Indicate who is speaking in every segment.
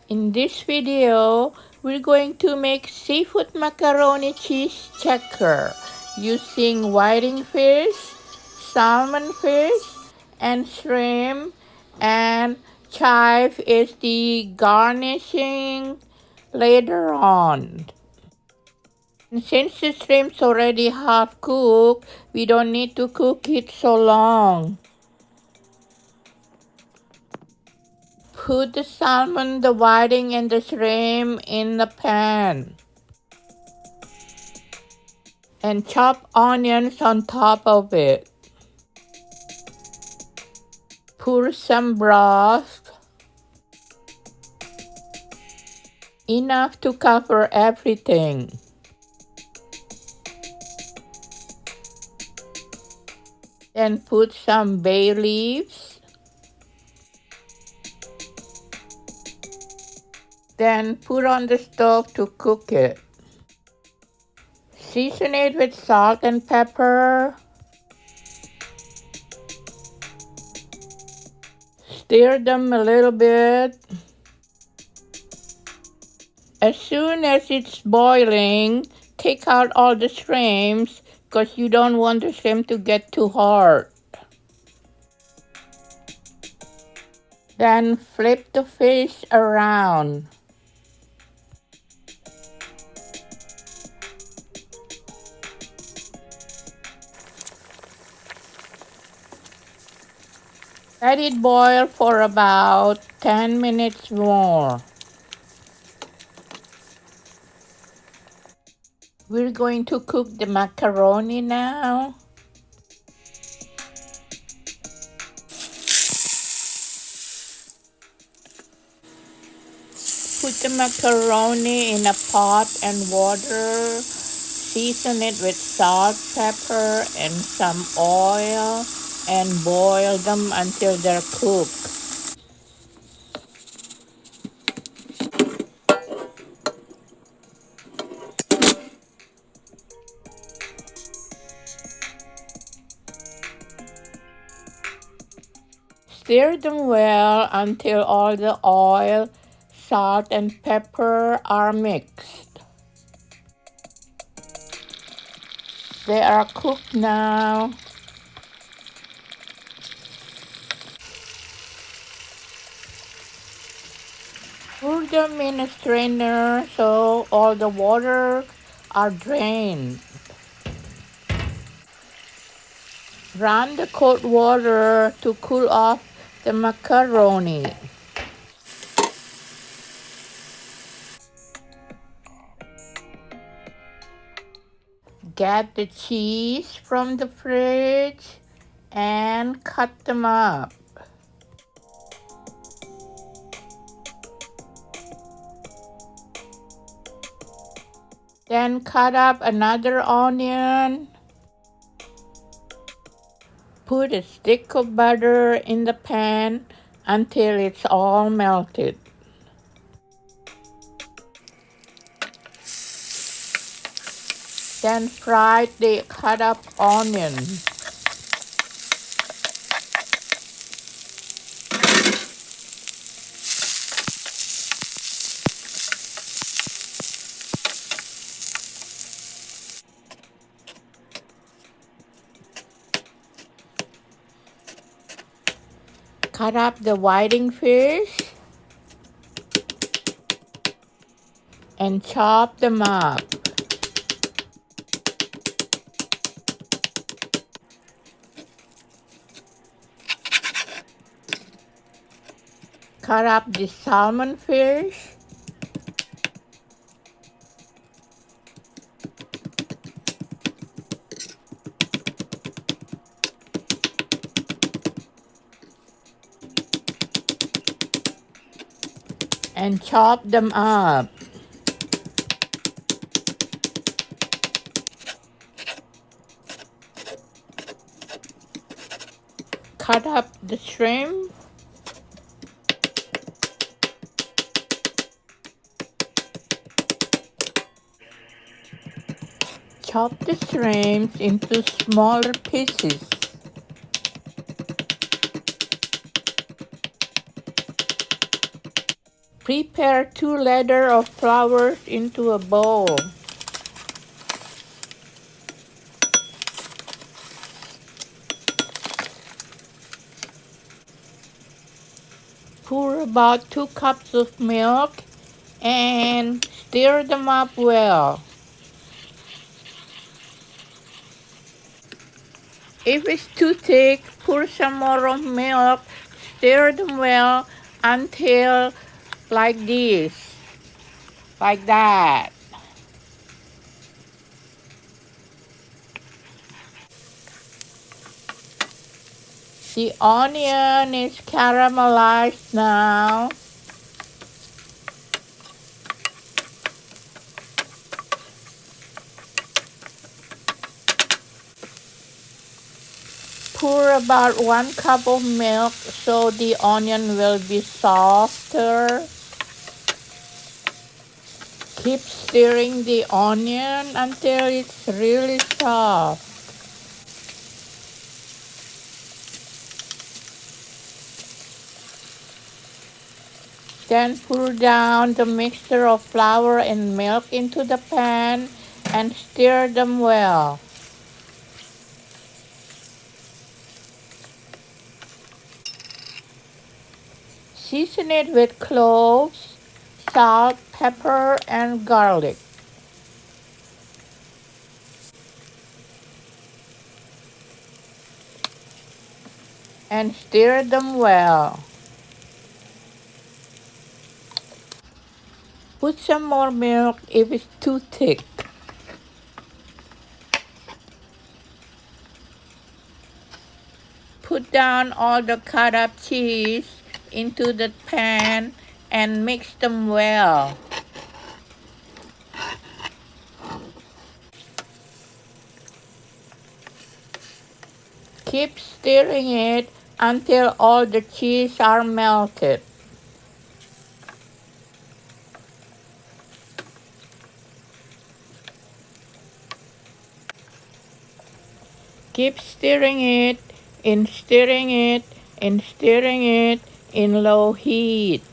Speaker 1: In this video, we're going to make seafood macaroni cheese checker using whiting fish, salmon fish, and shrimp, and chive is the garnishing later on. And since the shrimp's already half cooked, we don't need to cook it so long. Put the salmon, the whiting, and the shrimp in the pan. And chop onions on top of it. Pour some broth, enough to cover everything. Then put some bay leaves. Then put on the stove to cook it. Season it with salt and pepper. Stir them a little bit. As soon as it's boiling, take out all the shrimps because you don't want the shrimp to get too hard. Then flip the fish around. Let it boil for about 10 minutes more. We're going to cook the macaroni now. Put the macaroni in a pot and water. Season it with salt, pepper, and some oil, and boil them until they're cooked. Stir them well until all the oil, salt, and pepper are mixed. They are cooked now. Pour them in a strainer so all the water are drained. Run the cold water to cool off the macaroni. Get the cheese from the fridge and cut them up. Then cut up another onion. Put a stick of butter in the pan until it's all melted. Then fry the cut up onion. Cut up the whiting fish and chop them up. Cut up the salmon fish. And chop them up. Cut up the shrimp. Chop the shrimps into smaller pieces. Prepare 2 ladder of flowers into a bowl. Pour about 2 cups of milk and stir them up well. If it's too thick, pour some more of milk, stir them well until like this, like that. The onion is caramelized now. Pour about 1 cup of milk so the onion will be softer. Keep stirring the onion until it's really soft. Then pour down the mixture of flour and milk into the pan and stir them well. Season it with cloves, salt, pepper, and garlic. And stir them well. Put some more milk if it's too thick. Put down all the cut up cheese into the pan and mix them well. Keep stirring it until all the cheese are melted. Keep stirring it and stirring it and stirring it in low heat.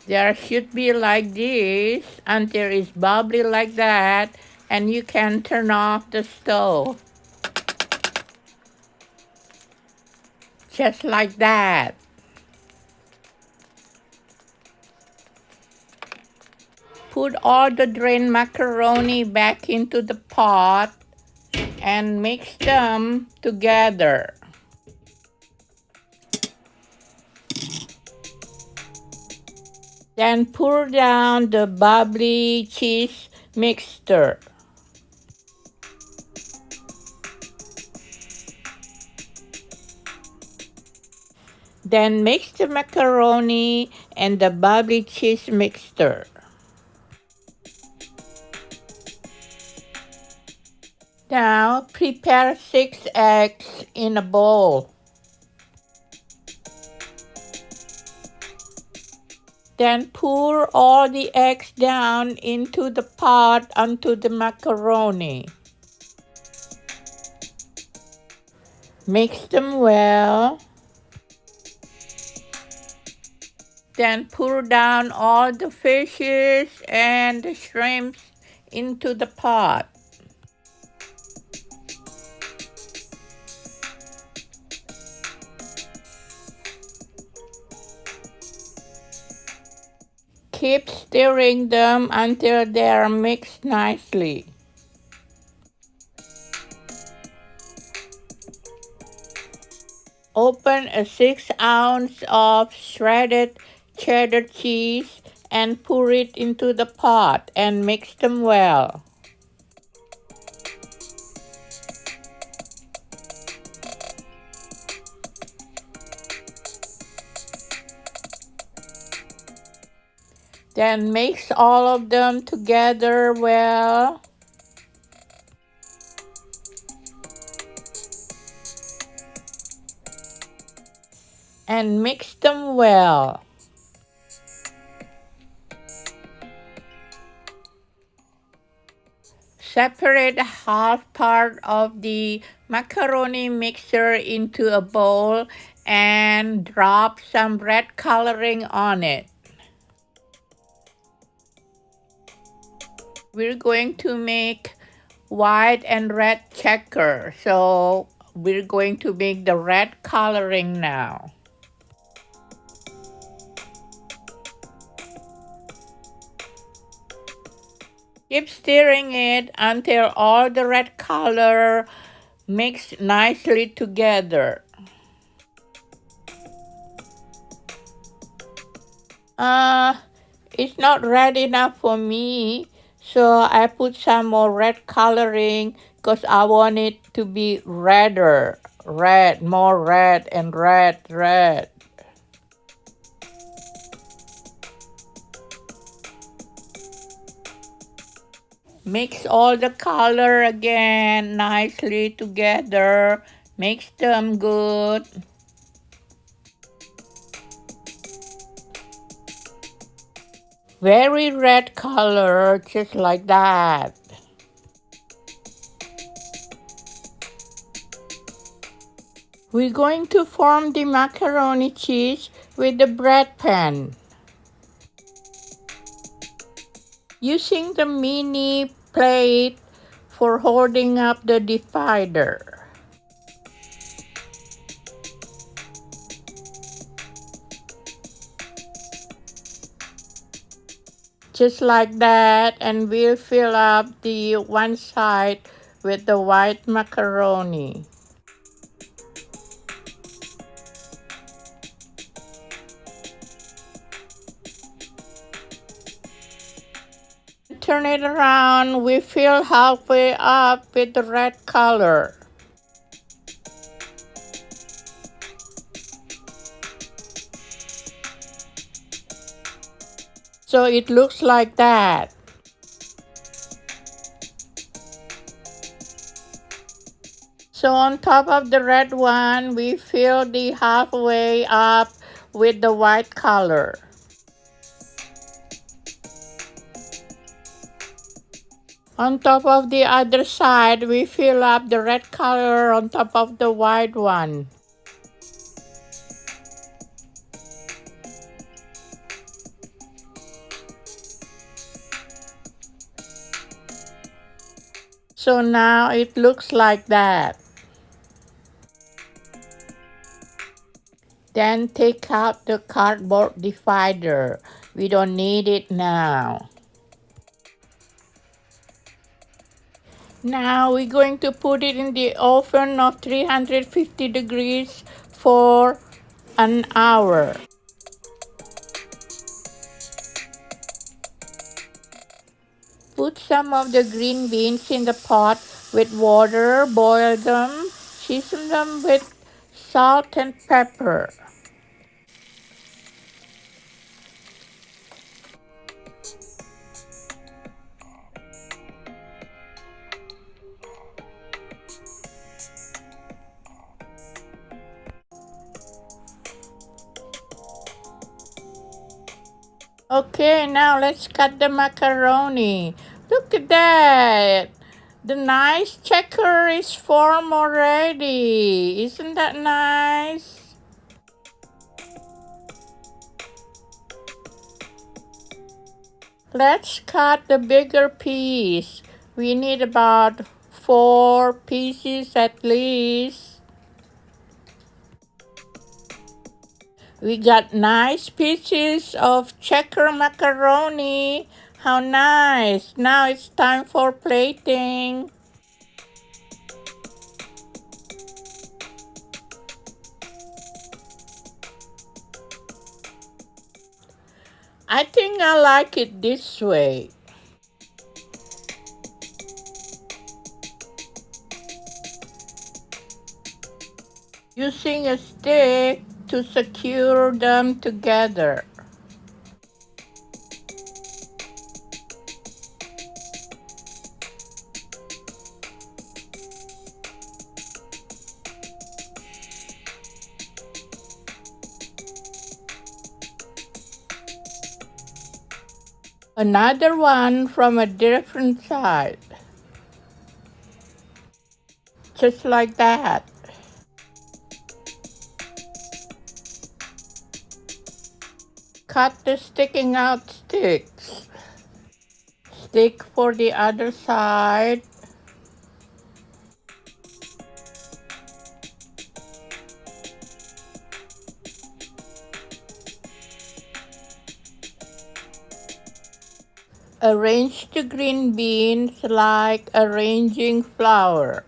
Speaker 1: There should be like this until it's bubbly like that, and you can turn off the stove. Just like that. Put all the drained macaroni back into the pot and mix them together. Then pour down the bubbly cheese mixture. Then mix the macaroni and the bubbly cheese mixture. Now prepare 6 eggs in a bowl. Then pour all the eggs down into the pot onto the macaroni. Mix them well. Then pour down all the fishes and the shrimps into the pot. Keep stirring them until they are mixed nicely. Open a 6-ounce of shredded cheddar cheese and pour it into the pot and mix them well. Then mix all of them together well. And mix them well. Separate half part of the macaroni mixture into a bowl and drop some red coloring on it. We're going to make white and red checker, so we're going to make the red coloring now. Keep stirring it until all the red color mix nicely together. It's not red enough for me, so I put some more red coloring because I want it to be redder. Red, more red and red. Mix all the color again nicely together. Mix them good. Very red color, just like that. We're going to form the macaroni cheese with the bread pan. Using the mini plate for holding up the divider. Just like that, and we'll fill up the one side with the white macaroni. Turn it around, we fill halfway up with the red color. So it looks like that. So on top of the red one, we fill the halfway up with the white color. On top of the other side, we fill up the red color on top of the white one. So now it looks like that. Then take out the cardboard divider. We don't need it now. Now we're going to put it in the oven of 350 degrees for an hour. Put some of the green beans in the pot with water, boil them, season them with salt and pepper. Okay, now let's cut the macaroni. Look at that. The nice checker is formed already. Isn't that nice? Let's cut the bigger piece. We need about 4 pieces at least. We got nice pieces of checker macaroni. How nice. Now it's time for plating. I think I like it this way. Using a stick to secure them together. Another one from a different side. just like that. Cut the sticking out sticks. Stick for the other side. Arrange the green beans like arranging flour.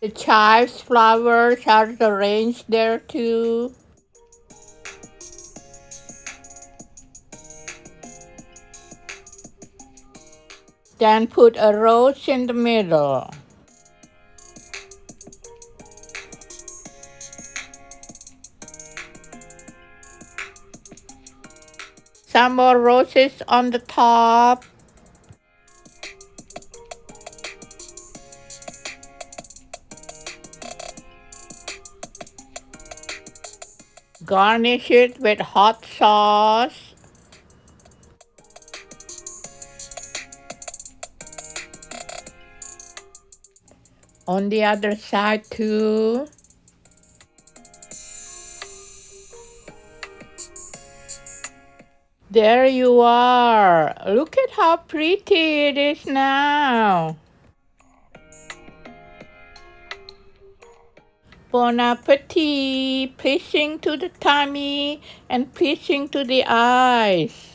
Speaker 1: The chives flowers are arranged there too. Then put a rose in the middle. Some more roses on the top. Garnish it with hot sauce. On the other side too. There you are. Look at how pretty it is now. Bon appetit, pleasing to the tummy and pleasing to the eyes.